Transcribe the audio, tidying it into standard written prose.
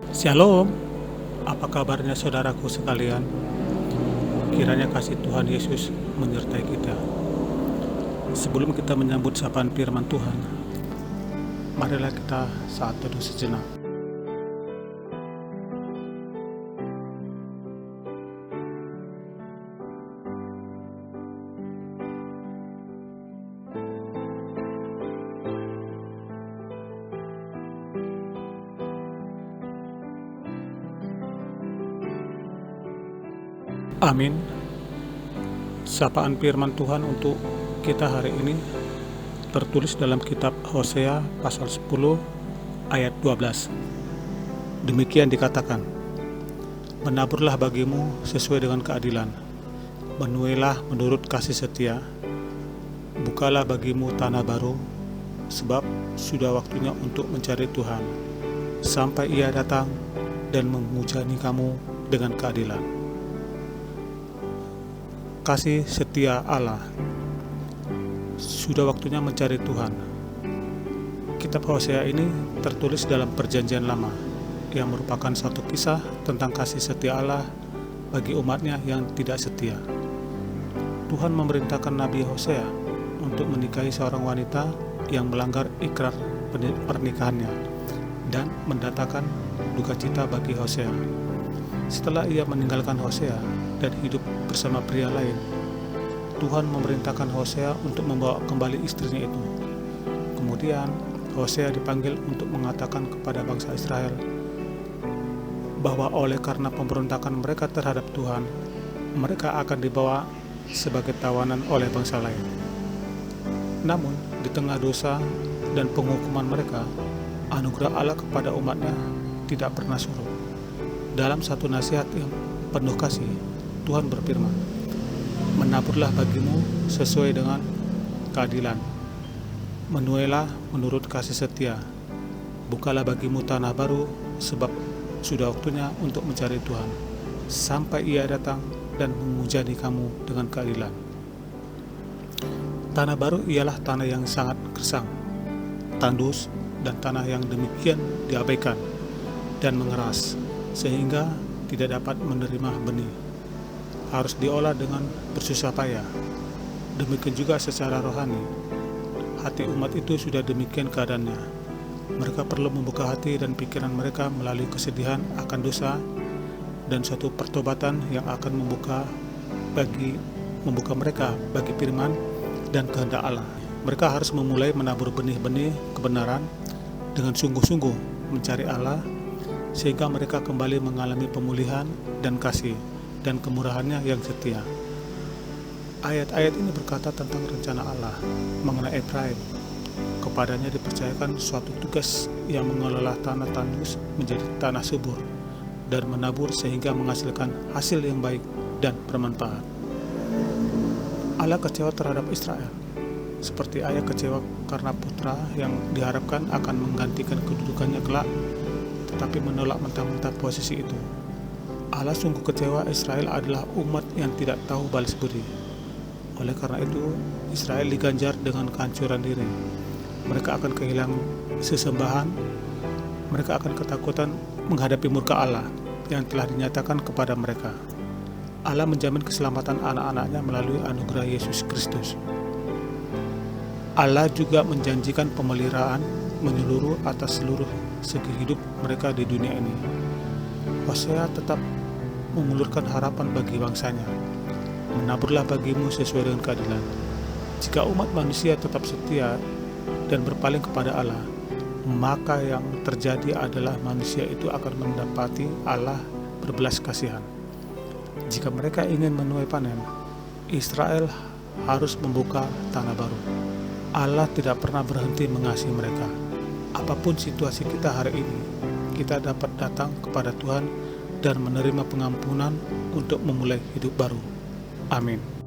Shalom, apa kabarnya saudaraku sekalian? Kiranya kasih Tuhan Yesus menyertai kita. Sebelum kita menyambut sapaan firman Tuhan, marilah kita saat teduh sejenak. Amin. Sapaan firman Tuhan untuk kita hari ini tertulis dalam kitab Hosea pasal 10 ayat 12. Demikian dikatakan, menaburlah bagimu sesuai dengan keadilan, menuailah menurut kasih setia, bukalah bagimu tanah baru, sebab sudah waktunya untuk mencari Tuhan, sampai Ia datang dan menghujani kamu dengan keadilan. Kasih setia Allah. Sudah waktunya mencari Tuhan. Kitab Hosea ini tertulis dalam Perjanjian Lama, yang merupakan satu kisah tentang kasih setia Allah bagi umatnya yang tidak setia. Tuhan memerintahkan Nabi Hosea untuk menikahi seorang wanita yang melanggar ikrar pernikahannya dan mendatangkan duka cita bagi Hosea. Setelah ia meninggalkan Hosea dan hidup bersama pria lain, Tuhan memerintahkan Hosea untuk membawa kembali istrinya itu. Kemudian Hosea dipanggil untuk mengatakan kepada bangsa Israel bahwa oleh karena pemberontakan mereka terhadap Tuhan, mereka akan dibawa sebagai tawanan oleh bangsa lain. Namun di tengah dosa dan penghukuman mereka, anugerah Allah kepada umatnya tidak pernah surut. Dalam satu nasihat yang penuh kasih, Tuhan berfirman, menaburlah bagimu sesuai dengan keadilan, menuailah menurut kasih setia, bukalah bagimu tanah baru, sebab sudah waktunya untuk mencari Tuhan, sampai Ia datang dan menghujani kamu dengan keadilan. Tanah baru ialah tanah yang sangat gersang, tandus, dan tanah yang demikian diabaikan dan mengeras, sehingga tidak dapat menerima benih. Harus diolah dengan bersusah payah. Demikian juga secara rohani. Hati umat itu sudah demikian keadaannya. Mereka perlu membuka hati dan pikiran mereka melalui kesedihan akan dosa dan suatu pertobatan yang akan membuka mereka bagi firman dan kehendak Allah. Mereka harus memulai menabur benih-benih kebenaran dengan sungguh-sungguh mencari Allah, sehingga mereka kembali mengalami pemulihan dan kasih dan kemurahannya yang setia. Ayat-ayat ini berkata tentang rencana Allah mengenai Efraim. Kepadanya dipercayakan suatu tugas yang mengelola tanah tandus menjadi tanah subur dan menabur sehingga menghasilkan hasil yang baik dan bermanfaat. Allah kecewa terhadap Israel, seperti ayah kecewa karena putra yang diharapkan akan menggantikan kedudukannya kelak, tetapi menolak mentah-mentah posisi itu. Allah sungguh kecewa Israel adalah umat yang tidak tahu balas budi. Oleh karena itu, Israel diganjar dengan kehancuran diri. Mereka akan kehilangan sesembahan. Mereka akan ketakutan menghadapi murka Allah yang telah dinyatakan kepada mereka. Allah menjamin keselamatan anak-anaknya melalui anugerah Yesus Kristus. Allah juga menjanjikan pemeliharaan menyeluruh atas seluruh segi hidup mereka di dunia ini. Hosea tetap mengulurkan harapan bagi bangsanya, menaburlah bagimu sesuai dengan keadilan. Jika umat manusia tetap setia dan berpaling kepada Allah, maka yang terjadi adalah manusia itu akan mendapati Allah berbelas kasihan. Jika mereka ingin menuai panen, Israel harus membuka tanah baru. Allah tidak pernah berhenti mengasihi mereka. Apapun situasi kita hari ini, kita dapat datang kepada Tuhan dan menerima pengampunan untuk memulai hidup baru. Amin.